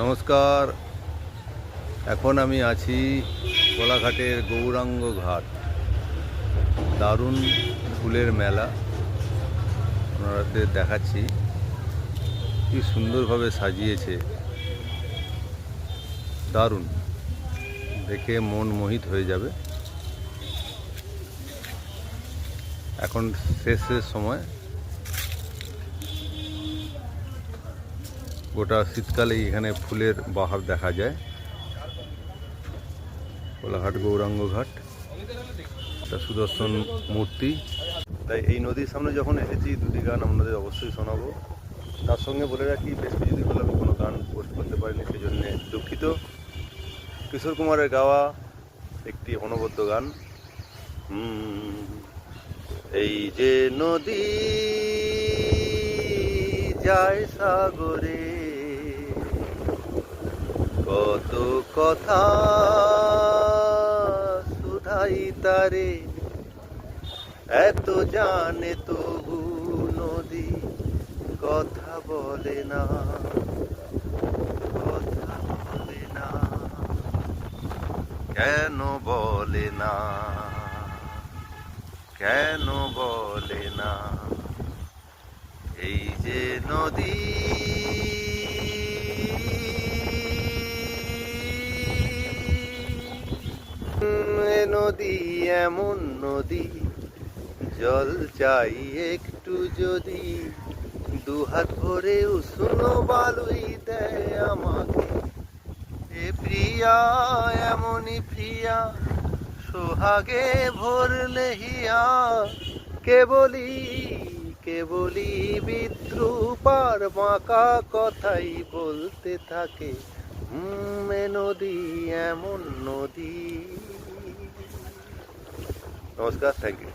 নমস্কার। এখন আমি আছি কোলাঘাটের গৌরাঙ্গ ঘাট। দারুণ ফুলের মেলা আপনাদের দেখাচ্ছি। কি সুন্দরভাবে সাজিয়েছে, দারুণ, দেখে মন মোহিত হয়ে যাবে। এখন শেষের সময়, গোটা শীতকালেই এখানে ফুলের বাহার দেখা যায়। কোলাঘাট গৌরাঙ্গ ঘাট, একটা সুদর্শন মূর্তি। তাই এই নদীর সামনে যখন এসেছি, দুটি গান আপনাদের অবশ্যই শোনাবো। তার সঙ্গে বলে রাখি, বেশ কিছুদিন হলো আমি কোনো গান পোস্ট করতে পারিনি, সেই জন্যে দুঃখিত। কিশোর কুমারের গাওয়া একটি অনবদ্য গান। এই যে নদী যায় সাগরে, কত কথা শুধাই তারে, এত জানে তবু নদী কথা বলে না, কথা বলে না, কেন বলে না, কেন বলে না। এই যে নদী নদী এমন নদী, জল চাই একটু যদি, দুহাত ভরে উষ্ণ বালুই দেয় আমাকে। এ প্রিয়া এমনই প্রিয়া, সোহাগে ভরলে হিয়া, কেবলি বিদ্রুপার বাঁকা কথাই বলতে থাকে। এ নদী এমন নদী। নমস্কার, থ্যাংক ইউ।